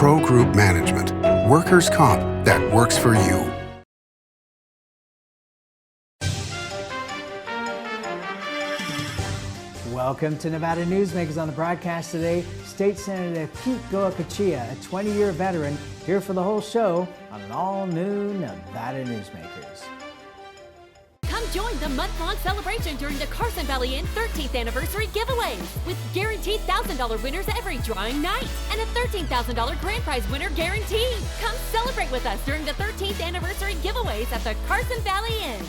Pro Group Management. Workers' comp that works for you. Welcome to Nevada Newsmakers. On the broadcast today, State Senator Pete Goicoechea, a 20-year veteran, here for the whole show on an all-new Nevada Newsmakers. Come join the month-long celebration during the Carson Valley Inn 13th Anniversary Giveaways with guaranteed $1,000 winners every drawing night and a $13,000 grand prize winner guaranteed. Come celebrate with us during the 13th Anniversary Giveaways at the Carson Valley Inn.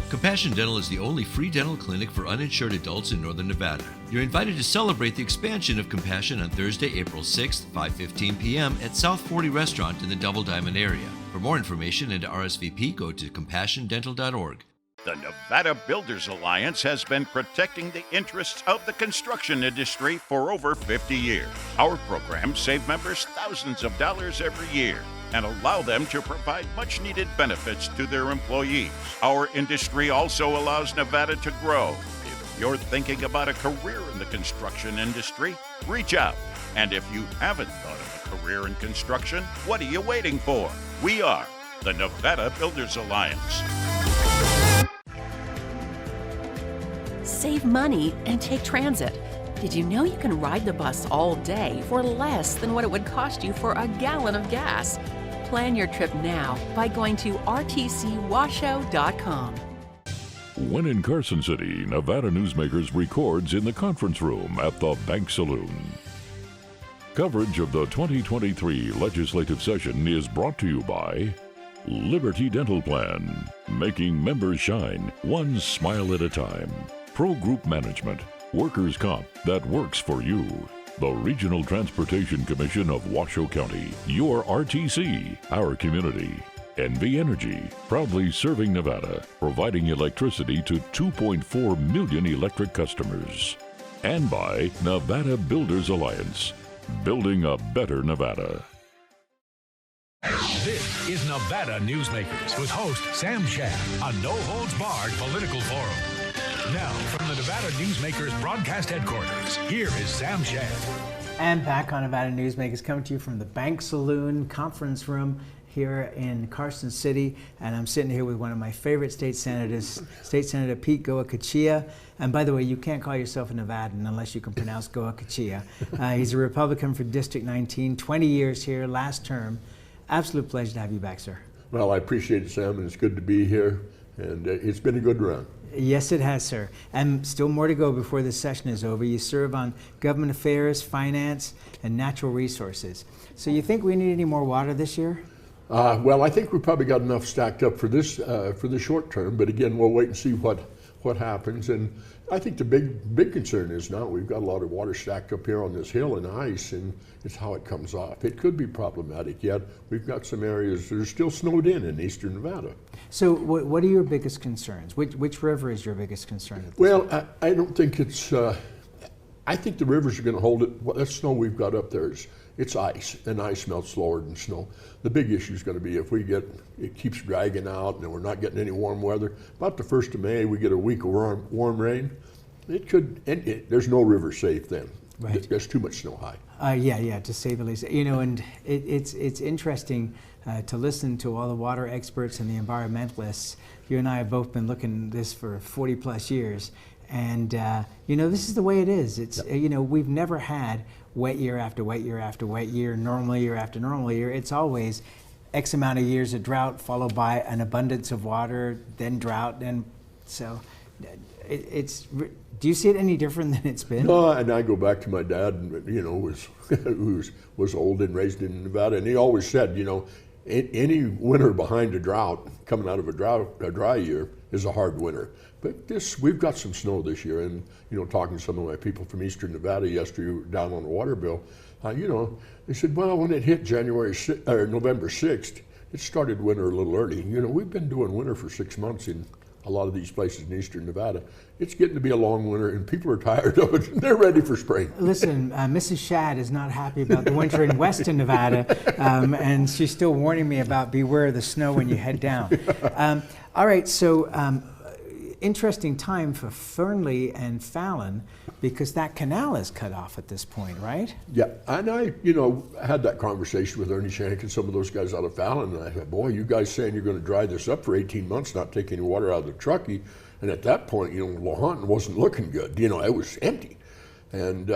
Compassion Dental is the only free dental clinic for uninsured adults in Northern Nevada. You're invited to celebrate the expansion of Compassion on Thursday, April 6th, 5:15 p.m. at South 40 Restaurant in the Double Diamond area. For more information and to RSVP, go to compassiondental.org. The Nevada Builders Alliance has been protecting the interests of the construction industry for over 50 years. Our programs save members thousands of dollars every year and allow them to provide much-needed benefits to their employees. Our industry also allows Nevada to grow. If you're thinking about a career in the construction industry, reach out. And if you haven't thought of a career in construction, what are you waiting for? We are the Nevada Builders Alliance. Save money and take transit. Did you know you can ride the bus all day for less than what it would cost you for a gallon of gas? Plan your trip now by going to rtcwashoe.com. When in Carson City, Nevada Newsmakers records in the conference room at the Bank Saloon. Coverage of the 2023 legislative session is brought to you by Liberty Dental Plan, making members shine one smile at a time. Pro Group Management, workers' comp that works for you. The Regional Transportation Commission of Washoe County, your RTC, our community. NV Energy, proudly serving Nevada, providing electricity to 2.4 million electric customers. And by Nevada Builders Alliance, building a better Nevada. This is Nevada Newsmakers with host Sam Shad, a no-holds-barred political forum. Now, from the Nevada Newsmakers broadcast headquarters, here is Sam Shad. And back on Nevada Newsmakers, coming to you from the Bank Saloon conference room here in Carson City. And I'm sitting here with one of my favorite state senators, State Senator Pete Goicoechea. And by the way, you can't call yourself a Nevadan unless you can pronounce Goicoechea. He's a Republican for District 19, 20 years here, last term. Absolute pleasure to have you back, sir. Well, I appreciate it, Sam, and it's good to be here. And it's been a good run. Yes, it has, sir. And still more to go before this session is over. You serve on government affairs, finance, and natural resources. So you think we need any more water this year? Well, I think we probably got enough stacked up for this for the short term. But again, we'll wait and see what happens. And I think the big concern is now we've got a lot of water stacked up here on this hill and ice, and it's how it comes off. It could be problematic yet. We've got some areas that are still snowed in eastern Nevada. So what are your biggest concerns? Which river is your biggest concern? Well, I don't think it's, I think the rivers are going to hold it. That snow we've got up there it's ice, and ice melts slower than snow. The big issue is going to be if it keeps dragging out and we're not getting any warm weather. About the 1st of May, we get a week of warm rain. It could, there's no river safe then. Right. There's too much snow high. Yeah, to say the least. You know, and it's interesting to listen to all the water experts and the environmentalists. You and I have both been looking at this for 40 plus years. And, you know, this is the way it is. It's, yep. You know, we've never had wet year after wet year after wet year, normal year after normal year. It's always X amount of years of drought followed by an abundance of water, then drought. And so do you see it any different than it's been? No, and I go back to my dad, you know, was old and raised in Nevada, and he always said, you know, any winter behind a drought, coming out of a dry year, is a hard winter. But we've got some snow this year, and you know, talking to some of my people from eastern Nevada yesterday down on the water bill, you know, they said, well, when it hit November 6th, it started winter a little early. You know, we've been doing winter for 6 months in a lot of these places in eastern Nevada. It's getting to be a long winter, and people are tired of it, and they're ready for spring. Listen, Mrs. Shad is not happy about the winter in western Nevada, and she's still warning me about beware of the snow when you head down. All right, so interesting time for Fernley and Fallon because that canal is cut off at this point, right? Yeah, and I, you know, had that conversation with Ernie Shank and some of those guys out of Fallon, and I said, boy, you guys saying you're going to dry this up for 18 months, not take any water out of the Truckee, and at that point, you know, Lahontan wasn't looking good. You know, it was empty, and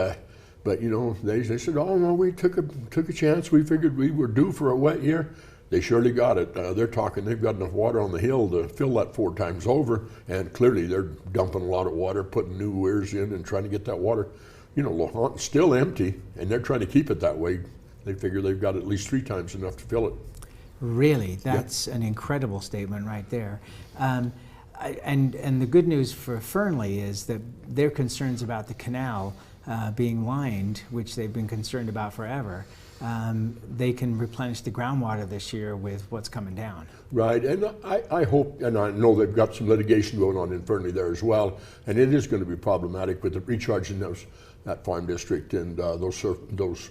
but you know, they said, oh no, we took a chance. We figured we were due for a wet year. They surely got it. They're talking they've got enough water on the hill to fill that 4 times over, and clearly they're dumping a lot of water, putting new weirs in and trying to get that water. You know, Lahontan's still empty, and they're trying to keep it that way. They figure they've got at least 3 times enough to fill it. Really, that's an incredible statement right there. And the good news for Fernley is that their concerns about the canal being lined, which they've been concerned about forever, they can replenish the groundwater this year with what's coming down. Right, and I hope, and I know they've got some litigation going on in Fernley there as well, and it is going to be problematic with the recharging that farm district and those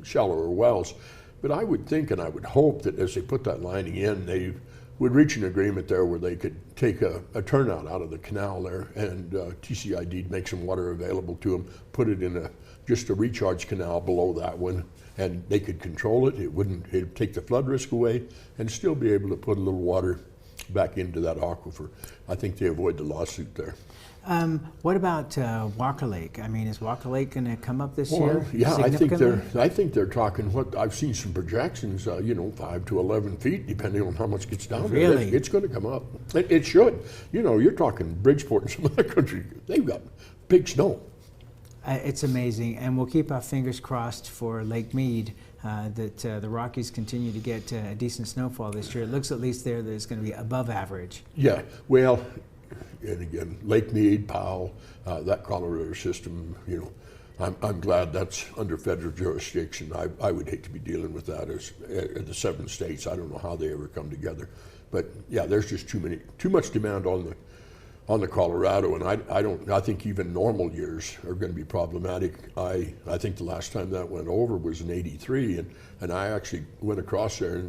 shallower wells. But I would think and I would hope that as they put that lining in, they would reach an agreement there where they could take a turnout out of the canal there, and TCID make some water available to them, put it in just a recharge canal below that one, and they could control it. It'd take the flood risk away and still be able to put a little water back into that aquifer. I think they avoid the lawsuit there. What about Walker Lake? I mean, is Walker Lake going to come up this Well, year? yeah, I think they're talking. What I've seen some projections, 5 to 11 feet, depending on how much gets down there. Really? It's going to come up. It should. You know, you're talking Bridgeport and some other country. They've got big snow. It's amazing, and we'll keep our fingers crossed for Lake Mead that the Rockies continue to get a decent snowfall this year. It looks at least there that it's going to be above average. Yeah, well, and again, Lake Mead, Powell, that Colorado system, you know, I'm glad that's under federal jurisdiction. I would hate to be dealing with that as the 7 states. I don't know how they ever come together, but yeah, there's just too much demand on the Colorado, and I think even normal years are going to be problematic. I think the last time that went over was in '83, and I actually went across there,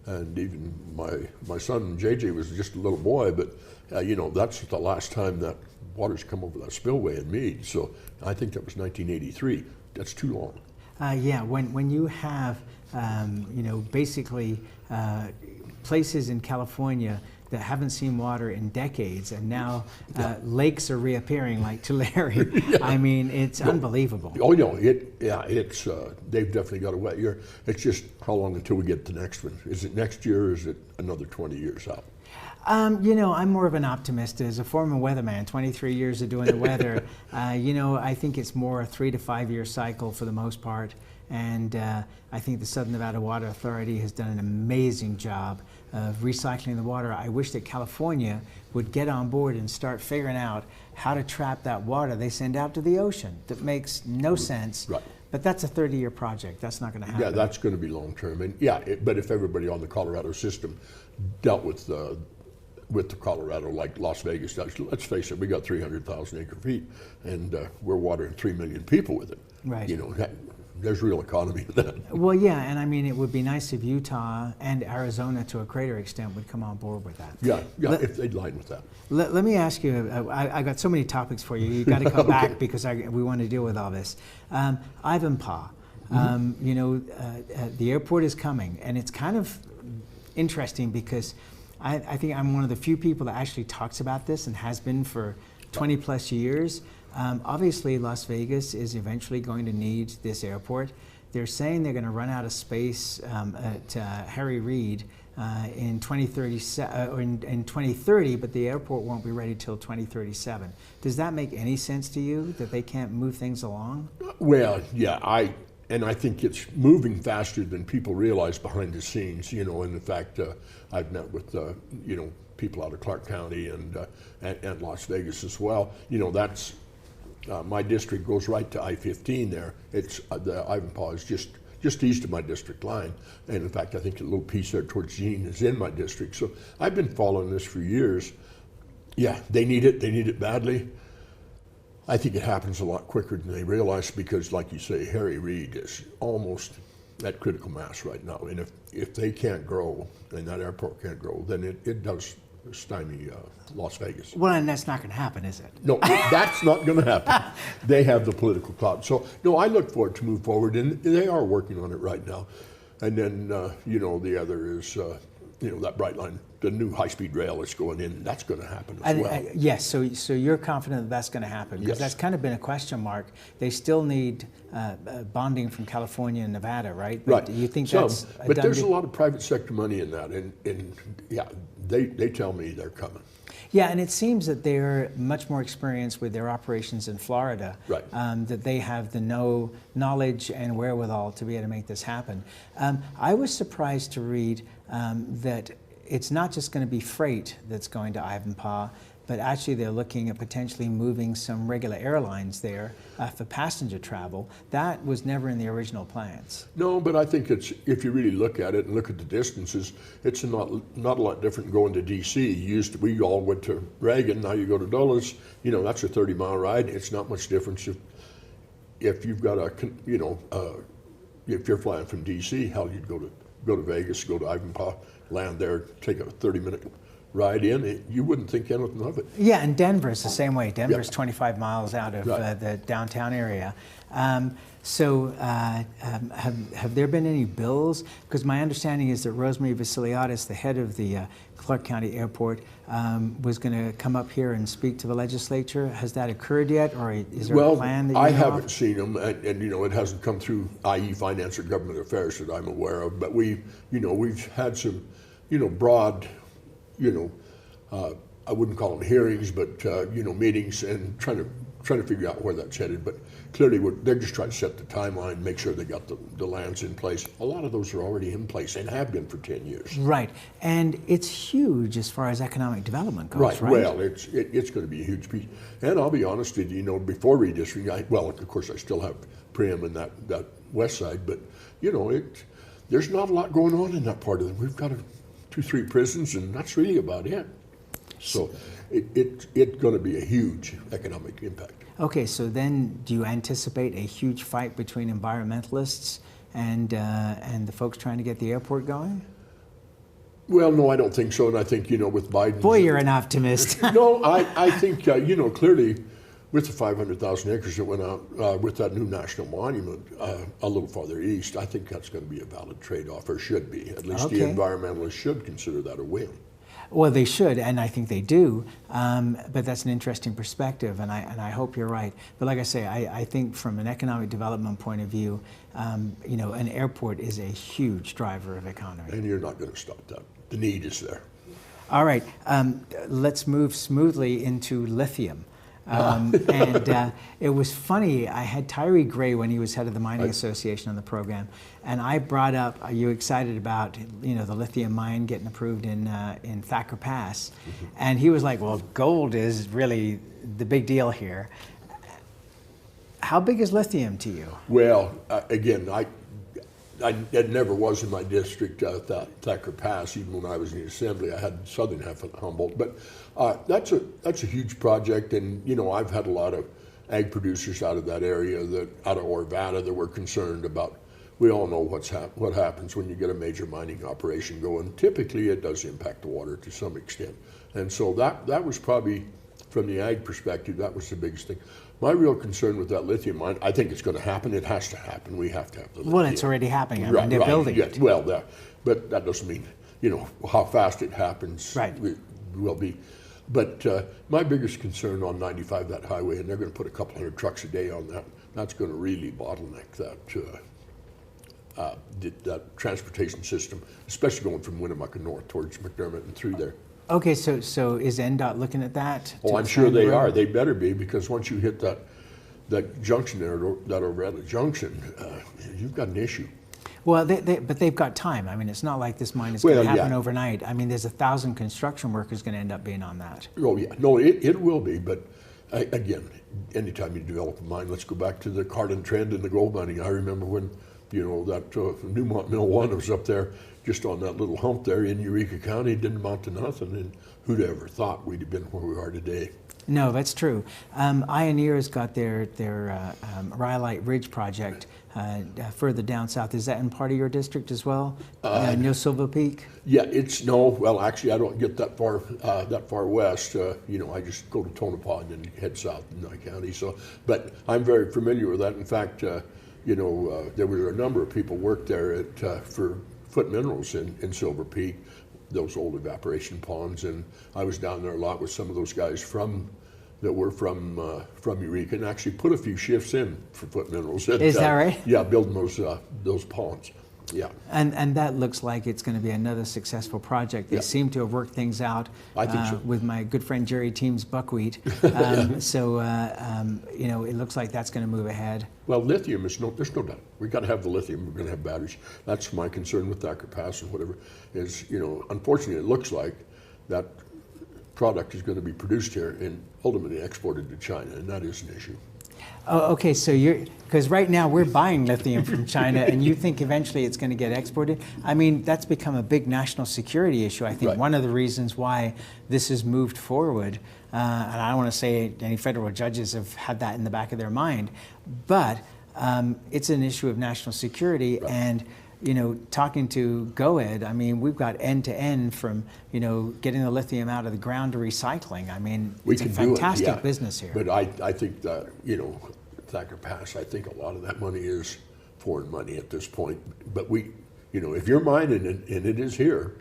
and even my son JJ was just a little boy, but you know, that's the last time that water's come over that spillway in Meade. So I think that was 1983. That's too long. Yeah, when you have basically places in California that haven't seen water in decades, and now lakes are reappearing like Tulare. Yeah. I mean, it's unbelievable. Oh no, it's they've definitely got a wet year. It's just how long until we get the next one? Is it next year, or is it another 20 years out? I'm more of an optimist. As a former weatherman, 23 years of doing the weather, I think it's more a 3 to 5 year cycle for the most part. And I think the Southern Nevada Water Authority has done an amazing job of recycling the water. I wish that California would get on board and start figuring out how to trap that water they send out to the ocean. That makes no sense. Right. But that's a 30-year project. That's not going to happen. Yeah, that's going to be long term. And but if everybody on the Colorado system dealt with the Colorado like Las Vegas does, let's face it, we got 300,000 acre feet, and we're watering 3 million people with it. Right. You know, there's real economy in that. Well, yeah, and I mean, it would be nice if Utah and Arizona, to a greater extent, would come on board with that. Yeah, if they'd line with that. Let me ask you, I got so many topics for you. You've got to come Okay. back because we want to deal with all this. Ivanpah, the airport is coming, and it's kind of interesting because I think I'm one of the few people that actually talks about this and has been for 20 plus years. Obviously, Las Vegas is eventually going to need this airport. They're saying they're going to run out of space at Harry Reid in 2030, but the airport won't be ready till 2037. Does that make any sense to you, that they can't move things along? Well, yeah, I think it's moving faster than people realize behind the scenes. You know, and in fact, I've met with people out of Clark County and Las Vegas as well. You know, that's. My district goes right to I-15 there. It's the Ivanpah is just east of my district line, and in fact, I think a little piece there towards Jean is in my district. So I've been following this for years. Yeah, they need it. They need it badly. I think it happens a lot quicker than they realize because, like you say, Harry Reid is almost at critical mass right now, and if they can't grow and that airport can't grow, then it does stymie Las Vegas. Well, and that's not going to happen, is it? No, that's not going to happen. They have the political clout. So, no, I look for it to move forward, and they are working on it right now. And then, the other is, that Brightline, the new high-speed rail is going in. That's going to happen as well. Yes, so you're confident that that's going to happen? Because that's kind of been a question mark. They still need bonding from California and Nevada, right? Right. Do you think Some, that's a but done there's deal? a lot of private sector money in that, and they tell me they're coming. Yeah, and it seems that they're much more experienced with their operations in Florida. Right. That they have the knowledge and wherewithal to be able to make this happen. I was surprised to read that it's not just going to be freight that's going to Ivanpah, but actually they're looking at potentially moving some regular airlines there for passenger travel. That was never in the original plans. No, but I think it's, if you really look at it and look at the distances, it's not a lot different going to D.C. We all went to Reagan, now you go to Dulles, that's a 30-mile ride. It's not much difference if you've got if you're flying from D.C., hell, you'd go to Vegas, go to Ivanpah, land there, take a 30-minute ride in. You wouldn't think anything of it. Yeah, and Denver's the same way. Denver's Yeah. 25 miles out of Right. the downtown area. Have there been any bills? Because my understanding is that Rosemary Vasiliadis, the head of the Clark County Airport, was going to come up here and speak to the legislature. Has that occurred yet, or is there a plan that you I know haven't of? seen them, and it hasn't come through IE Finance or Government Affairs that I'm aware of. But we've had some, broad, I wouldn't call them hearings, but meetings and trying to figure out where that's headed. But clearly, they're just trying to set the timeline, make sure they got the lands in place. A lot of those are already in place and have been for 10 years. Right, and it's huge as far as economic development goes, right? Well, it's going to be a huge piece. And I'll be honest with you, before redistricting, of course, I still have Priam and that west side, but there's not a lot going on in that part of it. We've got 2-3 prisons, and that's really about it. So it's going to be a huge economic impact. Okay, so then do you anticipate a huge fight between environmentalists and the folks trying to get the airport going? Well, no, I don't think so. And I think, with Biden... Boy, you're an optimist. No, I think, clearly with the 500,000 acres that went out with that new national monument a little farther east, I think that's going to be a valid trade-off, or should be. At least the environmentalists should consider that a win. Well, they should, and I think they do, but that's an interesting perspective, and I hope you're right. But like I say, I think from an economic development point of view, an airport is a huge driver of economy. And you're not going to stop that. The need is there. All right, let's move smoothly into lithium. It was funny, I had Tyree Gray when he was head of the Mining Association on the program, and I brought up, are you excited about the lithium mine getting approved in Thacker Pass? Mm-hmm. And he was like, well, gold is really the big deal here. How big is lithium to you? Well, again, it never was in my district, Thacker Pass. Even when I was in the assembly, I had southern half of Humboldt. But that's a huge project, and I've had a lot of ag producers out of that area, out of Orvada, that were concerned about. We all know what happens when you get a major mining operation going. Typically, it does impact the water to some extent, and so that was probably, from the ag perspective, that was the biggest thing. My real concern with that lithium mine, I think it's going to happen. It has to happen. We have to have the lithium. Well, it's already happening. I mean, they're building it. Well, but that doesn't mean, how fast it happens. Right. Will be. But my biggest concern on 95, that highway, and they're going to put a couple hundred trucks a day on that, that's going to really bottleneck that transportation system, especially going from Winnemucca north towards McDermott and through there. Okay, so is NDOT looking at that? Oh, I'm sure they are. They better be, because once you hit that junction there, that Orvada junction, you've got an issue. Well, but they've got time. I mean, it's not like this mine is going to happen overnight. I mean, there's 1,000 construction workers going to end up being on that. Oh, yeah. No, it will be. But again, anytime you develop a mine, let's go back to the Carlin trend and the gold mining. I remember when, that Newmont Mill 1 was up there just on that little hump there in Eureka County. It didn't amount to nothing, and who'd ever thought we'd have been where we are today? No, that's true. Ioneer's got their Rhyolite Ridge project further down south. Is that in part of your district as well? Near Silver Peak? Yeah, well, actually, I don't get that far west. I just go to Tonopah and then head south in Nye County. So, but I'm very familiar with that. In fact, there was a number of people worked there for Foot Minerals in Silver Peak, those old evaporation ponds, and I was down there a lot with some of those guys that were from Eureka, and actually put a few shifts in for Foot Minerals. Is that right? Yeah, building those ponds. Yeah. And that looks like it's going to be another successful project. They seem to have worked things out I think so. With my good friend Jerry Team's buckwheat. So it looks like that's going to move ahead. Well, lithium there's no doubt. We've got to have the lithium. We're going to have batteries. That's my concern with Thacker Pass and whatever is, unfortunately it looks like that product is going to be produced here and ultimately exported to China, and that is an issue. Oh, okay, so because right now we're buying lithium from China, and you think eventually it's going to get exported? I mean, that's become a big national security issue. I think Right. One of the reasons why this has moved forward, and I don't want to say any federal judges have had that in the back of their mind, but it's an issue of national security. Right. And talking to GoEd, I mean, we've got end to end from, getting the lithium out of the ground to recycling. I mean, We it's a can do it, fantastic yeah. business here. But I think that, Thacker Pass, I think a lot of that money is foreign money at this point. But if you're mining and it is here,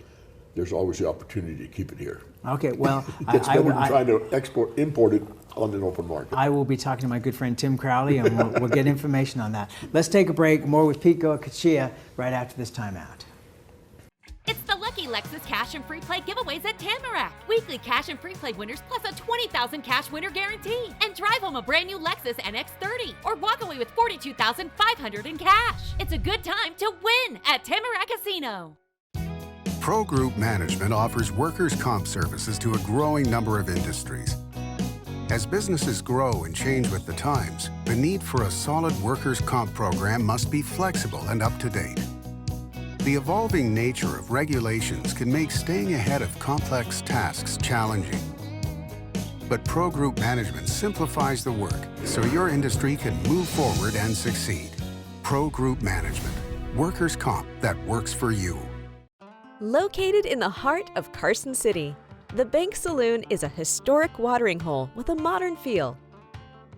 there's always the opportunity to keep it here. Okay, well, It's better than trying to import it on an open market. I will be talking to my good friend Tim Crowley, and we'll get information on that. Let's take a break. More with Pete Goicoechea right after this timeout. It's the Lucky Lexus Cash and Free Play giveaways at Tamarack. Weekly cash and free play winners plus a $20,000 cash winner guarantee. And drive home a brand new Lexus NX30 or walk away with $42,500 in cash. It's a good time to win at Tamarack Casino. Pro Group Management offers workers' comp services to a growing number of industries. As businesses grow and change with the times, the need for a solid workers' comp program must be flexible and up to date. The evolving nature of regulations can make staying ahead of complex tasks challenging. But Pro Group Management simplifies the work so your industry can move forward and succeed. Pro Group Management, workers' comp that works for you. Located in the heart of Carson City, the Bank Saloon is a historic watering hole with a modern feel.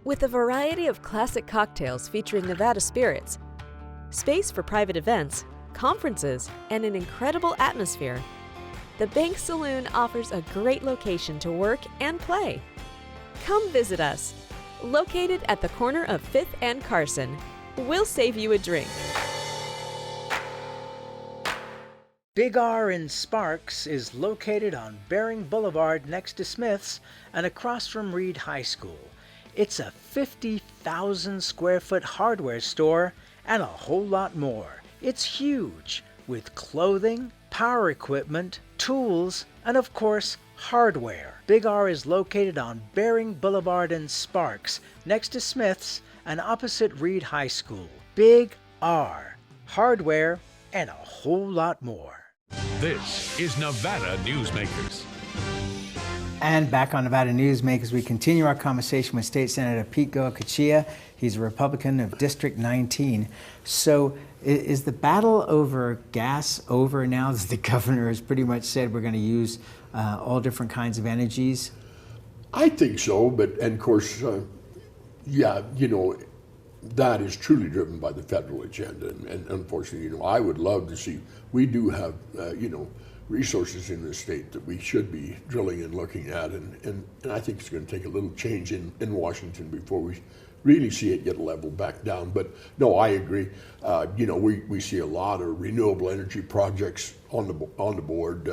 With a variety of classic cocktails featuring Nevada spirits, space for private events, conferences, and an incredible atmosphere, the Bank Saloon offers a great location to work and play. Come visit us. Located at the corner of 5th and Carson, we'll save you a drink. Big R in Sparks is located on Bering Boulevard next to Smith's and across from Reed High School. It's a 50,000 square foot hardware store and a whole lot more. It's huge, with clothing, power equipment, tools, and of course, hardware. Big R is located on Bering Boulevard in Sparks next to Smith's and opposite Reed High School. Big R, hardware, and a whole lot more. This is Nevada Newsmakers. And back on Nevada Newsmakers, we continue our conversation with State Senator Pete Goicoechea. He's a Republican of District 19. So is the battle over gas over now that the governor has pretty much said we're going to use all different kinds of energies? I think so, and of course, that is truly driven by the federal agenda. And unfortunately, I would love to see, we do have, resources in this state that we should be drilling and looking at. And I think it's going to take a little change in Washington before we really see it get leveled back down. But no, I agree. We see a lot of renewable energy projects on the board,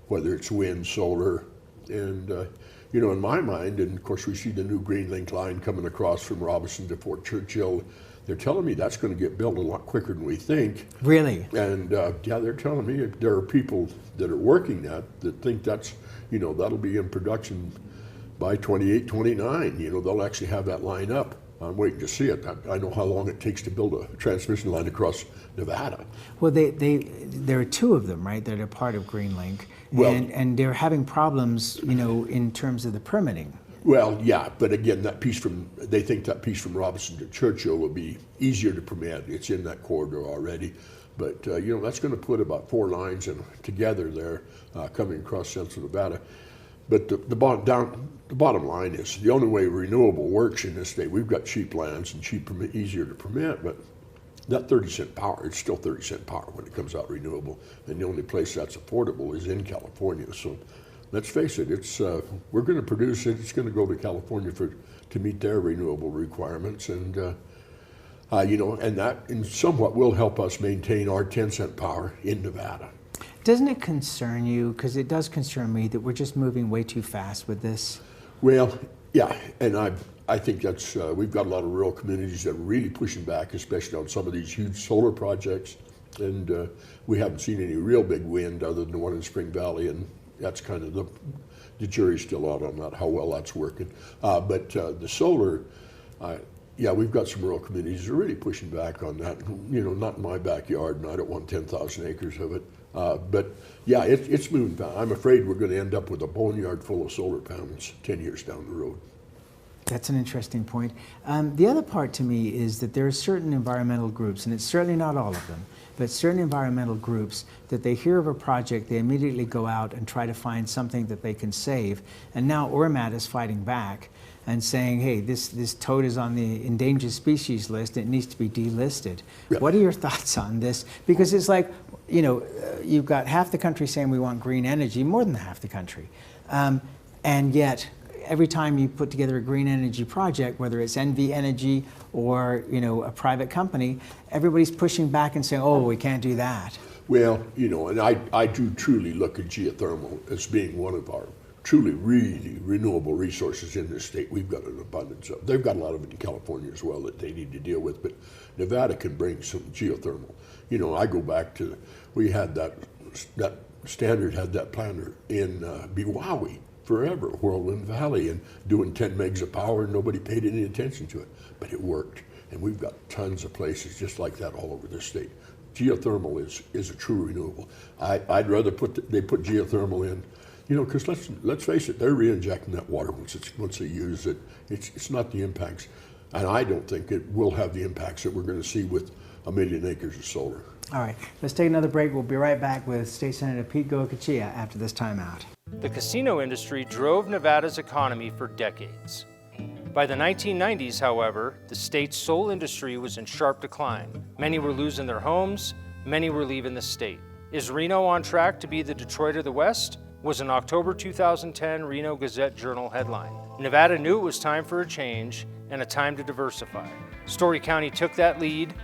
whether it's wind, solar, and in my mind, and of course we see the new Green Link line coming across from Robinson to Fort Churchill. They're telling me that's going to get built a lot quicker than we think. Really? And they're telling me there are people that are working that think that's, that'll be in production by 28, 29. They'll actually have that line up. I'm waiting to see it. I know how long it takes to build a transmission line across Nevada. Well, there are two of them, right, that are part of GreenLink, Well, and they're having problems, in terms of the permitting. Well, yeah, but again, they think that piece from Robinson to Churchill will be easier to permit. It's in that corridor already. But, that's going to put about 4 lines together there coming across central Nevada. But the bottom line is the only way renewable works in this state, we've got cheap lands and easier to permit, but that 30-cent power, it's still 30-cent power when it comes out renewable. And the only place that's affordable is in California. So let's face it, we're going to produce it. It's going to go to California to meet their renewable requirements. And, and that somewhat will help us maintain our 10-cent power in Nevada. Doesn't it concern you, because it does concern me, that we're just moving way too fast with this? Well, yeah, and I think that's, we've got a lot of rural communities that are really pushing back, especially on some of these huge solar projects, and we haven't seen any real big wind other than the one in Spring Valley, and that's kind of the jury's still out on that, how well that's working. But the solar, we've got some rural communities that are really pushing back on that. Not in my backyard, and I don't want 10,000 acres of it. But yeah, it's moving fast. I'm afraid we're going to end up with a boneyard full of solar panels 10 years down the road. That's an interesting point. The other part to me is that there are certain environmental groups, and it's certainly not all of them, but certain environmental groups that they hear of a project, they immediately go out and try to find something that they can save. And now ORMAT is fighting back and saying, hey, this toad is on the endangered species list, it needs to be delisted. Yeah. What are your thoughts on this? Because it's like, you've got half the country saying we want green energy, more than half the country. And yet, every time you put together a green energy project, whether it's NV Energy or a private company, everybody's pushing back and saying, oh, we can't do that. Well, and I do truly look at geothermal as being one of our truly, really renewable resources in this state. We've got an abundance of. They've got a lot of it in California as well that they need to deal with, but Nevada can bring some geothermal. I go back to, we had that Standard had that planter in Biwawi forever, Whirlwind Valley, and doing 10 megs of power, and nobody paid any attention to it, but it worked. And we've got tons of places just like that all over this state. Geothermal is a true renewable. I'd rather they put geothermal in, because let's face it, they're re-injecting that water once they use it. It's not the impacts, and I don't think it will have the impacts that we're going to see with 1 million acres of solar. All right, let's take another break. We'll be right back with State Senator Pete Goicoechea after this timeout. The casino industry drove Nevada's economy for decades. By the 1990s, however, the state's sole industry was in sharp decline. Many were losing their homes, many were leaving the state. Is Reno on track to be the Detroit of the West? Was an October 2010 Reno Gazette-Journal headline. Nevada knew it was time for a change and a time to diversify. Story County took that lead,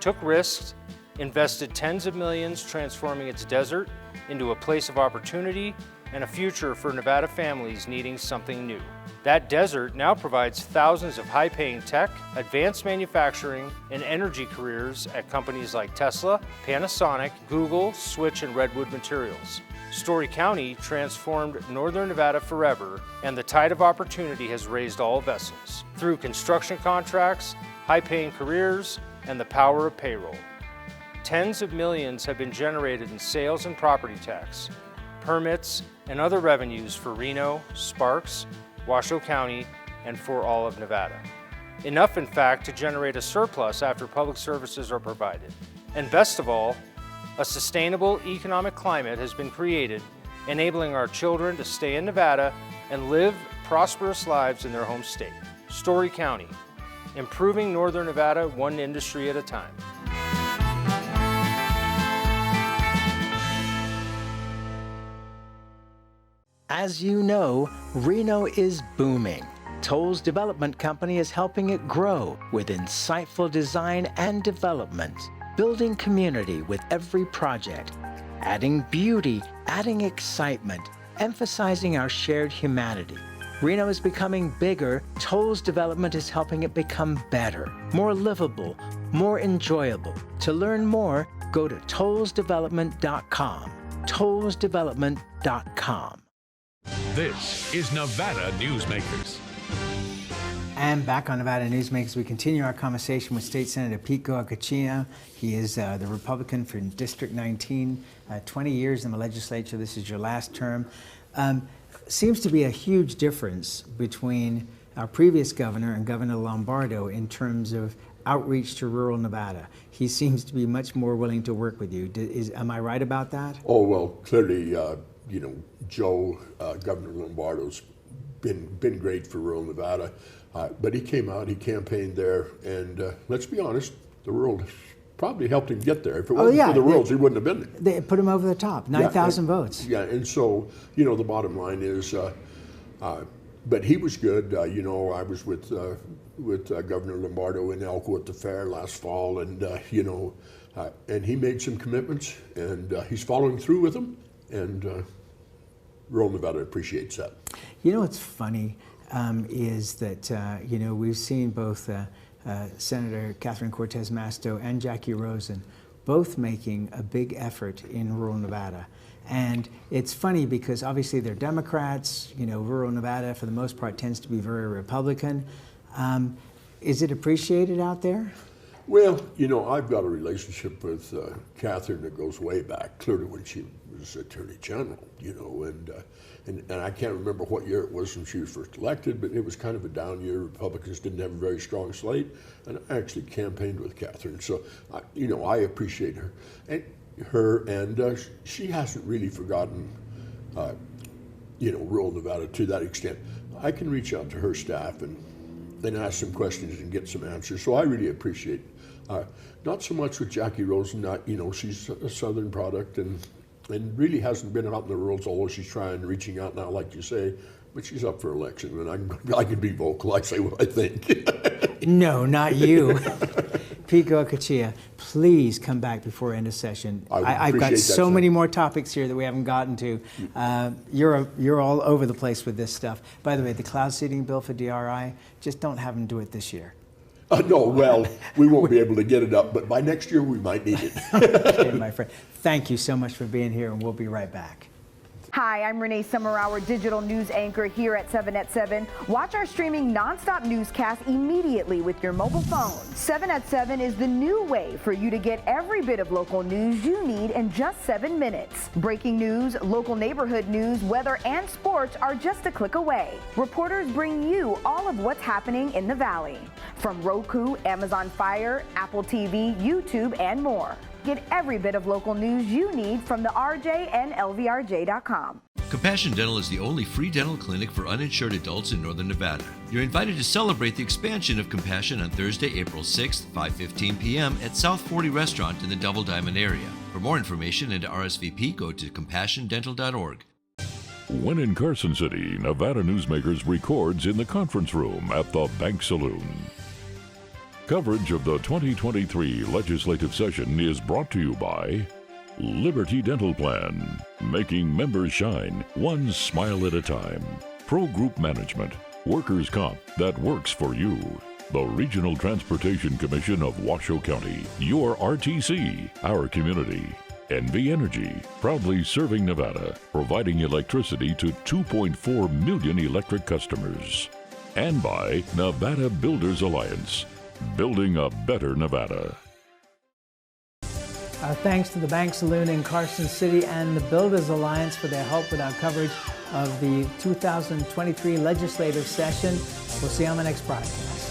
took risks, invested tens of millions transforming its desert into a place of opportunity and a future for Nevada families needing something new. That desert now provides thousands of high-paying tech, advanced manufacturing, and energy careers at companies like Tesla, Panasonic, Google, Switch, and Redwood Materials. Story County transformed Northern Nevada forever, and the tide of opportunity has raised all vessels through construction contracts, high-paying careers, and the power of payroll. Tens of millions have been generated in sales and property tax, permits, and other revenues for Reno, Sparks, Washoe County, and for all of Nevada. Enough, in fact, to generate a surplus after public services are provided. And best of all, a sustainable economic climate has been created, enabling our children to stay in Nevada and live prosperous lives in their home state. Story County, improving Northern Nevada one industry at a time. As you know, Reno is booming. Toll's development company is helping it grow with insightful design and development, building community with every project, adding beauty, adding excitement, emphasizing our shared humanity. Reno is becoming bigger. Toll's development is helping it become better, more livable, more enjoyable. To learn more, go to tollsdevelopment.com. tollsdevelopment.com. This is Nevada Newsmakers. And back on Nevada Newsmakers, we continue our conversation with State Senator Pete Goicoechea. He is the Republican for District 19, 20 years in the legislature. This is your last term. Seems to be a huge difference between our previous governor and Governor Lombardo in terms of outreach to rural Nevada. He seems to be much more willing to work with you. Am I right about that? Oh, well, clearly, Joe, Governor Lombardo's been great for rural Nevada. But he came out, he campaigned there, and let's be honest, the rural probably helped him get there. If it wasn't for the rurals, he wouldn't have been there. They put him over the top, 9,000 votes. Yeah, and so, the bottom line is, but he was good. I was with Governor Lombardo in Elko at the fair last fall, and, and he made some commitments, and he's following through with them, and rural Nevada appreciates that. What's funny? Is that, we've seen both Senator Catherine Cortez Masto and Jackie Rosen both making a big effort in rural Nevada. And it's funny because obviously they're Democrats, rural Nevada for the most part tends to be very Republican. Is it appreciated out there? Well, I've got a relationship with Catherine that goes way back, clearly when she was Attorney General, and I can't remember what year it was when she was first elected, but it was kind of a down year. Republicans didn't have a very strong slate, and I actually campaigned with Catherine. So, I appreciate her. And she hasn't really forgotten, rural Nevada to that extent. I can reach out to her staff and ask some questions and get some answers. So I really appreciate not so much with Jackie Rosen, she's a Southern product and really hasn't been out in the rurals, although she's reaching out now, like you say, but she's up for election, and I can be vocal. I say what I think. No, not you. Pete Goicoechea, please come back before end of session. I've got so many more topics here that we haven't gotten to. You're all over the place with this stuff. By the way, the cloud seeding bill for DRI, just don't have them do it this year. No, well, we won't be able to get it up, but by next year we might need it. Okay, my friend. Thank you so much for being here, and we'll be right back. Hi, I'm Renee Summerhour, digital news anchor here at 7 at 7. Watch our streaming nonstop newscast immediately with your mobile phone. 7 at 7 is the new way for you to get every bit of local news you need in just 7 minutes. Breaking news, local neighborhood news, weather, and sports are just a click away. Reporters bring you all of what's happening in the Valley. From Roku, Amazon Fire, Apple TV, YouTube, and more. Get every bit of local news you need from the RJ and LVRJ.com. Compassion Dental is the only free dental clinic for uninsured adults in Northern Nevada. You're invited to celebrate the expansion of Compassion on Thursday, April 6th, 5:15 p.m. at South 40 Restaurant in the Double Diamond area. For more information and to RSVP, go to compassiondental.org. When in Carson City, Nevada Newsmakers records in the conference room at the Bank Saloon. Coverage of the 2023 legislative session is brought to you by Liberty Dental Plan, making members shine one smile at a time. Pro Group Management, workers' comp that works for you. The Regional Transportation Commission of Washoe County, your RTC, our community. NV Energy, proudly serving Nevada, providing electricity to 2.4 million electric customers. And by Nevada Builders Alliance, building a better Nevada. Thanks to the Bank Saloon in Carson City and the Builders Alliance for their help with our coverage of the 2023 legislative session. We'll see you on the next broadcast.